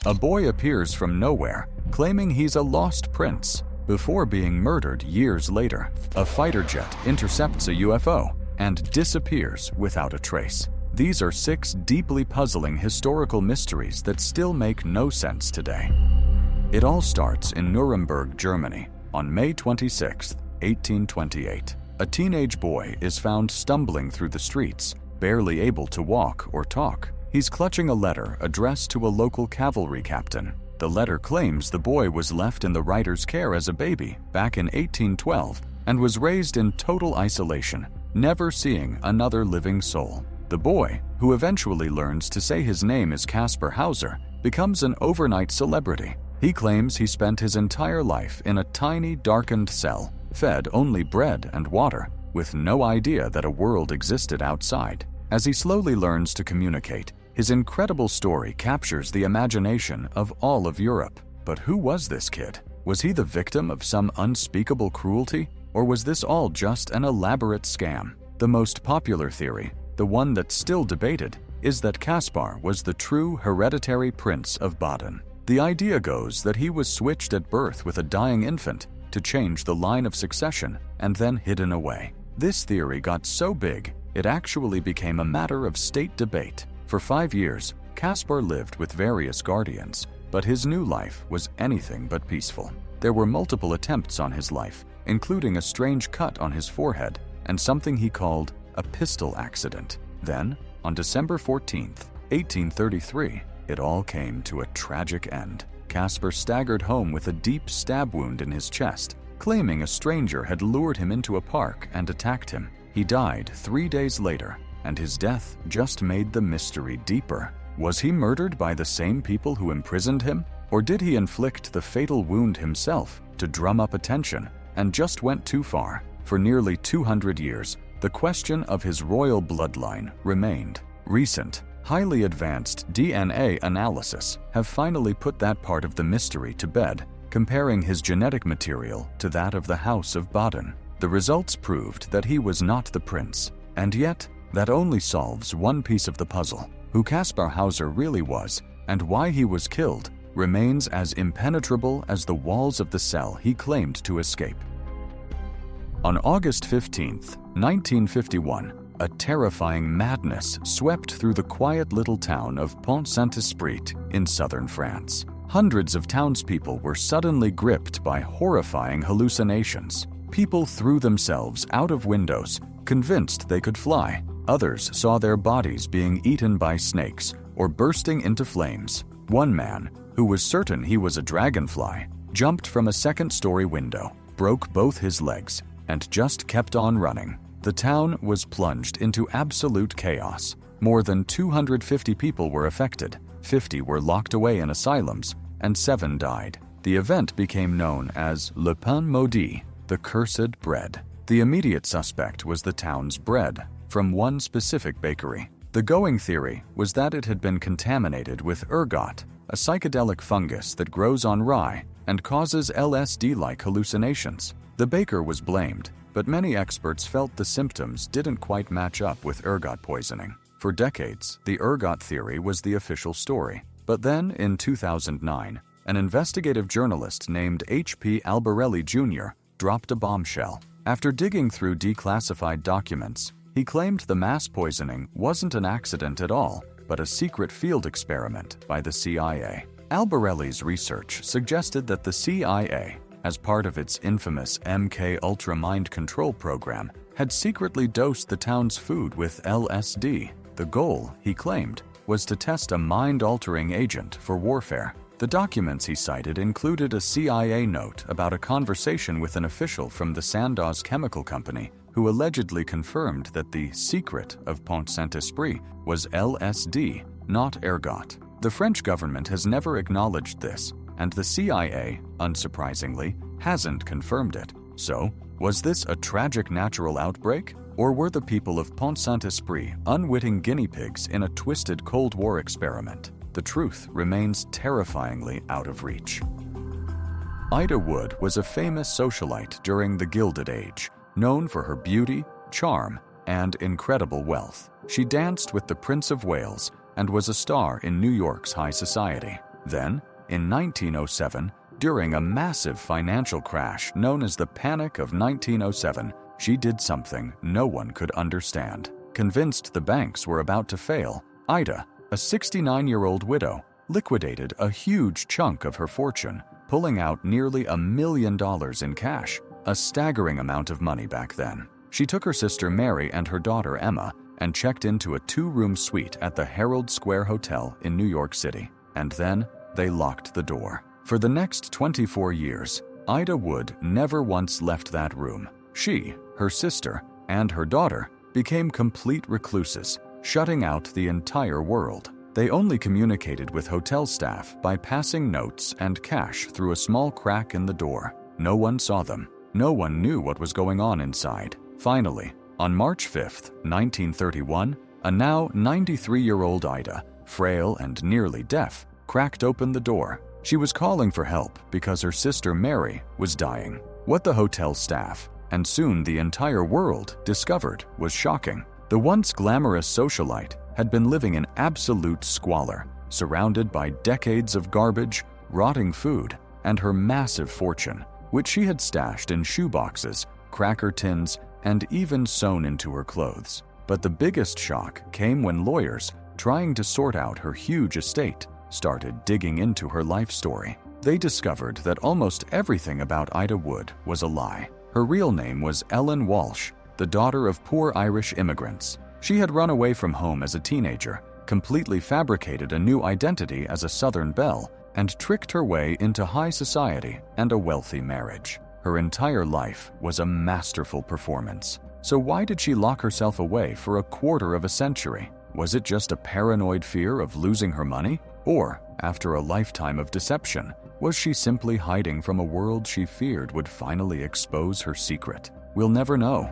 A boy appears from nowhere, claiming he's a lost prince, before being murdered years later. A fighter jet intercepts a UFO and disappears without a trace. These are 6 deeply puzzling historical mysteries that still make no sense today. It all starts in Nuremberg, Germany, on May 26, 1828. A teenage boy is found stumbling through the streets, barely able to walk or talk. He's clutching a letter addressed to a local cavalry captain. The letter claims the boy was left in the writer's care as a baby back in 1812 and was raised in total isolation, never seeing another living soul. The boy, who eventually learns to say his name is Kaspar Hauser, becomes an overnight celebrity. He claims he spent his entire life in a tiny, darkened cell, fed only bread and water, with no idea that a world existed outside. As he slowly learns to communicate, his incredible story captures the imagination of all of Europe. But who was this kid? Was he the victim of some unspeakable cruelty, or was this all just an elaborate scam? The most popular theory, the one that's still debated, is that Kaspar was the true hereditary prince of Baden. The idea goes that he was switched at birth with a dying infant to change the line of succession and then hidden away. This theory got so big, it actually became a matter of state debate. For 5 years, Kaspar lived with various guardians, but his new life was anything but peaceful. There were multiple attempts on his life, including a strange cut on his forehead and something he called a pistol accident. Then, on December 14, 1833, it all came to a tragic end. Kaspar staggered home with a deep stab wound in his chest, claiming a stranger had lured him into a park and attacked him. He died 3 days later, and his death just made the mystery deeper. Was he murdered by the same people who imprisoned him, or did he inflict the fatal wound himself to drum up attention and just went too far? For nearly 200 years, the question of his royal bloodline remained. Recent, highly advanced DNA analysis have finally put that part of the mystery to bed, comparing his genetic material to that of the House of Baden. The results proved that he was not the prince, and yet that only solves one piece of the puzzle. Who Kaspar Hauser really was and why he was killed remains as impenetrable as the walls of the cell he claimed to escape. On August 15, 1951, a terrifying madness swept through the quiet little town of Pont-Saint-Esprit in southern France. Hundreds of townspeople were suddenly gripped by horrifying hallucinations. People threw themselves out of windows, convinced they could fly. Others saw their bodies being eaten by snakes or bursting into flames. One man, who was certain he was a dragonfly, jumped from a second-story window, broke both his legs, and just kept on running. The town was plunged into absolute chaos. More than 250 people were affected, 50 were locked away in asylums, and 7 died. The event became known as Le Pain Maudit, the cursed bread. The immediate suspect was the town's bread, from one specific bakery. The going theory was that it had been contaminated with ergot, a psychedelic fungus that grows on rye and causes LSD-like hallucinations. The baker was blamed, but many experts felt the symptoms didn't quite match up with ergot poisoning. For decades, the ergot theory was the official story. But then, in 2009, an investigative journalist named H.P. Albarelli Jr. dropped a bombshell. After digging through declassified documents, he claimed the mass poisoning wasn't an accident at all, but a secret field experiment by the CIA. Albarelli's research suggested that the CIA, as part of its infamous MK Ultra mind control program, had secretly dosed the town's food with LSD. The goal, he claimed, was to test a mind-altering agent for warfare. The documents he cited included a CIA note about a conversation with an official from the Sandoz chemical company who allegedly confirmed that the secret of Pont-Saint-Esprit was LSD, not ergot. The French government has never acknowledged this, and the CIA, unsurprisingly, hasn't confirmed it. So, was this a tragic natural outbreak, or were the people of Pont-Saint-Esprit unwitting guinea pigs in a twisted Cold War experiment? The truth remains terrifyingly out of reach. Ida Wood was a famous socialite during the Gilded Age, known for her beauty, charm, and incredible wealth. She danced with the Prince of Wales and was a star in New York's high society. Then, in 1907, during a massive financial crash known as the Panic of 1907, she did something no one could understand. Convinced the banks were about to fail, Ida, a 69-year-old widow, liquidated a huge chunk of her fortune, pulling out nearly $1 million in cash, a staggering amount of money back then. She took her sister Mary and her daughter Emma and checked into a 2-room suite at the Herald Square Hotel in New York City, and then they locked the door. For the next 24 years, Ida Wood never once left that room. She, her sister, and her daughter became complete recluses, shutting out the entire world. They only communicated with hotel staff by passing notes and cash through a small crack in the door. No one saw them. No one knew what was going on inside. Finally, on March 5, 1931, a now 93-year-old Ida, frail and nearly deaf, cracked open the door. She was calling for help because her sister Mary was dying. What the hotel staff, and soon the entire world, discovered was shocking. The once glamorous socialite had been living in absolute squalor, surrounded by decades of garbage, rotting food, and her massive fortune, which she had stashed in shoeboxes, cracker tins, and even sewn into her clothes. But the biggest shock came when lawyers, trying to sort out her huge estate, started digging into her life story. They discovered that almost everything about Ida Wood was a lie. Her real name was Ellen Walsh, the daughter of poor Irish immigrants. She had run away from home as a teenager, completely fabricated a new identity as a Southern belle, and tricked her way into high society and a wealthy marriage. Her entire life was a masterful performance. So why did she lock herself away for a quarter of a century? Was it just a paranoid fear of losing her money? Or, after a lifetime of deception, was she simply hiding from a world she feared would finally expose her secret? We'll never know.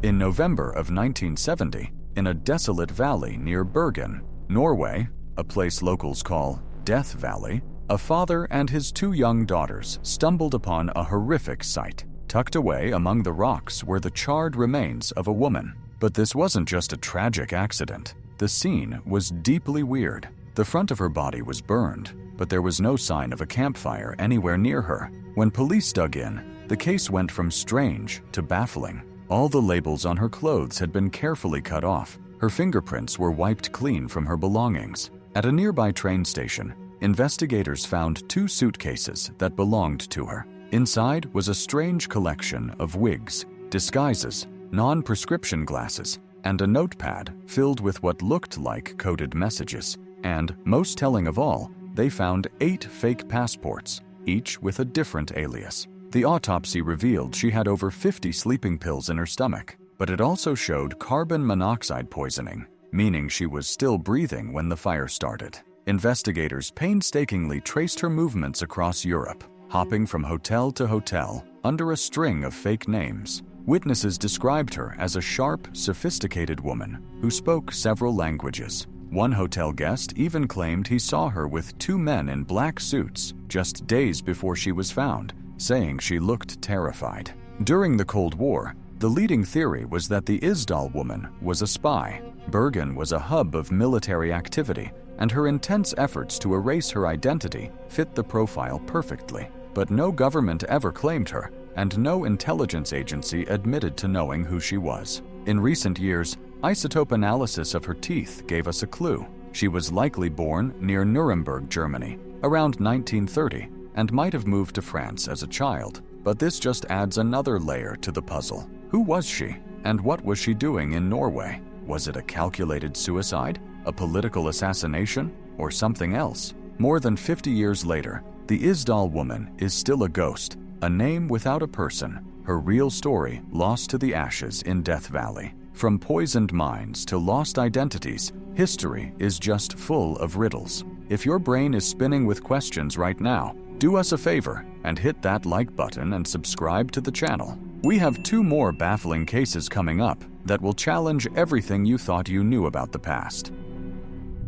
In November of 1970, in a desolate valley near Bergen, Norway, a place locals call Death Valley, a father and his 2 young daughters stumbled upon a horrific sight. Tucked away among the rocks were the charred remains of a woman. But this wasn't just a tragic accident. The scene was deeply weird. The front of her body was burned, but there was no sign of a campfire anywhere near her. When police dug in, the case went from strange to baffling. All the labels on her clothes had been carefully cut off. Her fingerprints were wiped clean from her belongings. At a nearby train station, investigators found 2 suitcases that belonged to her. Inside was a strange collection of wigs, disguises, non-prescription glasses, and a notepad filled with what looked like coded messages. And, most telling of all, they found 8 fake passports, each with a different alias. The autopsy revealed she had over 50 sleeping pills in her stomach, but it also showed carbon monoxide poisoning, meaning she was still breathing when the fire started. Investigators painstakingly traced her movements across Europe, hopping from hotel to hotel under a string of fake names. Witnesses described her as a sharp, sophisticated woman who spoke several languages. One hotel guest even claimed he saw her with 2 men in black suits just days before she was found, saying she looked terrified. During the Cold War, the leading theory was that the Isdal Woman was a spy. Bergen was a hub of military activity, and her intense efforts to erase her identity fit the profile perfectly. But no government ever claimed her, and no intelligence agency admitted to knowing who she was. In recent years, isotope analysis of her teeth gave us a clue. She was likely born near Nuremberg, Germany, around 1930, and might have moved to France as a child. But this just adds another layer to the puzzle. Who was she, and what was she doing in Norway? Was it a calculated suicide, a political assassination, or something else? More than 50 years later, the Isdal Woman is still a ghost, a name without a person, her real story lost to the ashes in Death Valley. From poisoned minds to lost identities, history is just full of riddles. If your brain is spinning with questions right now, do us a favor and hit that like button and subscribe to the channel. We have 2 more baffling cases coming up that will challenge everything you thought you knew about the past.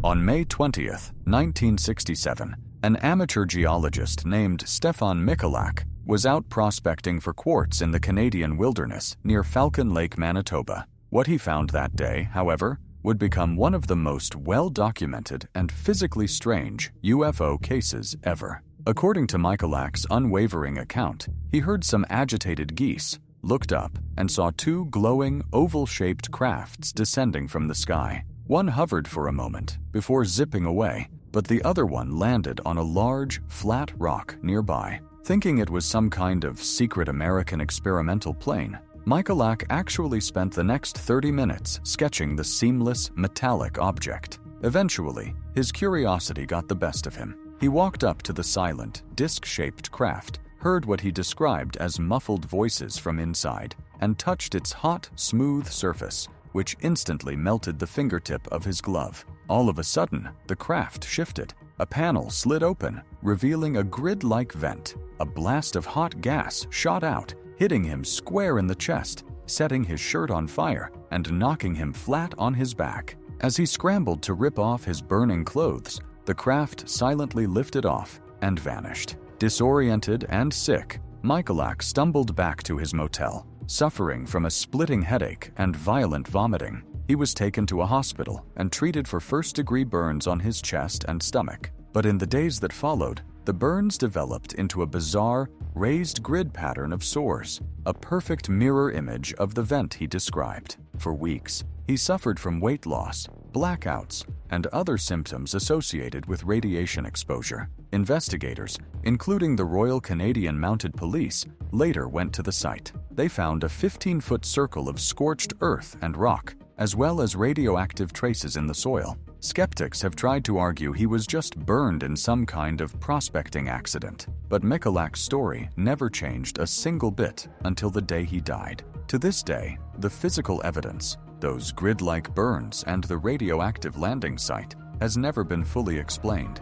On May 20th, 1967, an amateur geologist named Stefan Michalak was out prospecting for quartz in the Canadian wilderness near Falcon Lake, Manitoba. What he found that day, however, would become one of the most well-documented and physically strange UFO cases ever. According to Moncla's unwavering account, he heard some agitated geese, looked up, and saw two glowing, oval-shaped crafts descending from the sky. One hovered for a moment before zipping away, but the other one landed on a large, flat rock nearby. Thinking it was some kind of secret American experimental plane, Moncla actually spent the next 30 minutes sketching the seamless, metallic object. Eventually, his curiosity got the best of him. He walked up to the silent, disc-shaped craft, heard what he described as muffled voices from inside, and touched its hot, smooth surface, which instantly melted the fingertip of his glove. All of a sudden, the craft shifted. A panel slid open, revealing a grid-like vent. A blast of hot gas shot out, hitting him square in the chest, setting his shirt on fire and knocking him flat on his back. As he scrambled to rip off his burning clothes, the craft silently lifted off and vanished. Disoriented and sick, Moncla stumbled back to his motel, suffering from a splitting headache and violent vomiting. He was taken to a hospital and treated for first-degree burns on his chest and stomach. But in the days that followed, the burns developed into a bizarre, raised grid pattern of sores, a perfect mirror image of the vent he described. For weeks, he suffered from weight loss, blackouts, and other symptoms associated with radiation exposure. Investigators, including the Royal Canadian Mounted Police, later went to the site. They found a 15-foot circle of scorched earth and rock, as well as radioactive traces in the soil. Skeptics have tried to argue he was just burned in some kind of prospecting accident, but Moncla's story never changed a single bit until the day he died. To this day, the physical evidence, those grid-like burns and the radioactive landing site, has never been fully explained.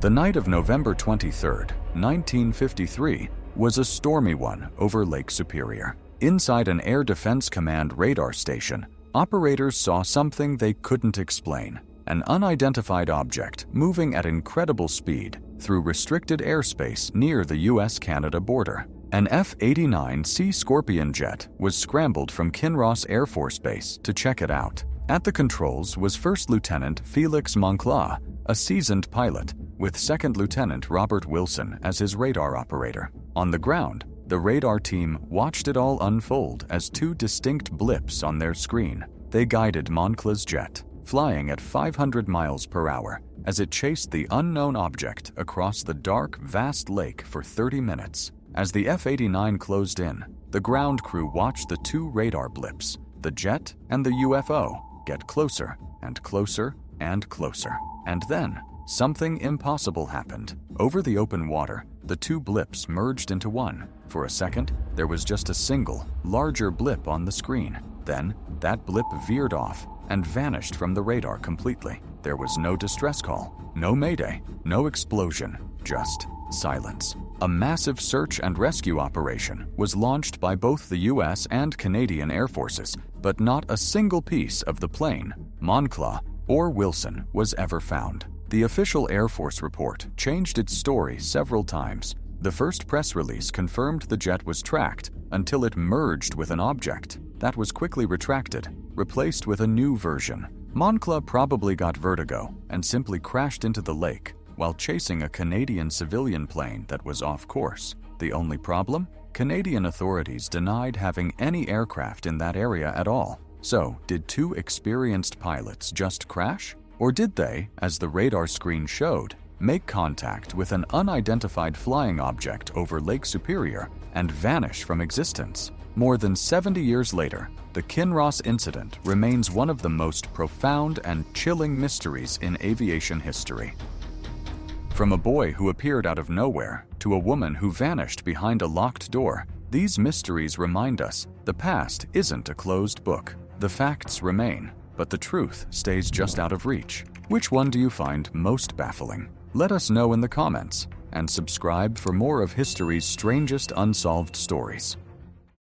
The night of November 23, 1953, was a stormy one over Lake Superior. Inside an Air Defense Command radar station, operators saw something they couldn't explain: an unidentified object moving at incredible speed through restricted airspace near the US-Canada border. An F-89 Sea Scorpion jet was scrambled from Kinross Air Force Base to check it out. At the controls was First Lieutenant Felix Moncla, a seasoned pilot, with Second Lieutenant Robert Wilson as his radar operator. On the ground, the radar team watched it all unfold as two distinct blips on their screen. They guided Moncla's jet, flying at 500 miles per hour, as it chased the unknown object across the dark, vast lake for 30 minutes. As the F-89 closed in, the ground crew watched the two radar blips, the jet and the UFO, get closer and closer and closer. And then, something impossible happened. Over the open water, the two blips merged into one. For a second, there was just a single, larger blip on the screen. Then, that blip veered off and vanished from the radar completely. There was no distress call, no mayday, no explosion, just silence. A massive search and rescue operation was launched by both the US and Canadian Air Forces, but not a single piece of the plane, Moncla, or Wilson was ever found. The official Air Force report changed its story several times. The first press release confirmed the jet was tracked until it merged with an object. That was quickly retracted, replaced with a new version. Moncla probably got vertigo and simply crashed into the lake while chasing a Canadian civilian plane that was off course. The only problem? Canadian authorities denied having any aircraft in that area at all. So, did two experienced pilots just crash? Or did they, as the radar screen showed, make contact with an unidentified flying object over Lake Superior and vanish from existence? More than 70 years later, the Kinross incident remains one of the most profound and chilling mysteries in aviation history. From a boy who appeared out of nowhere to a woman who vanished behind a locked door, these mysteries remind us the past isn't a closed book. The facts remain, but the truth stays just out of reach. Which one do you find most baffling? Let us know in the comments, and subscribe for more of history's strangest unsolved stories.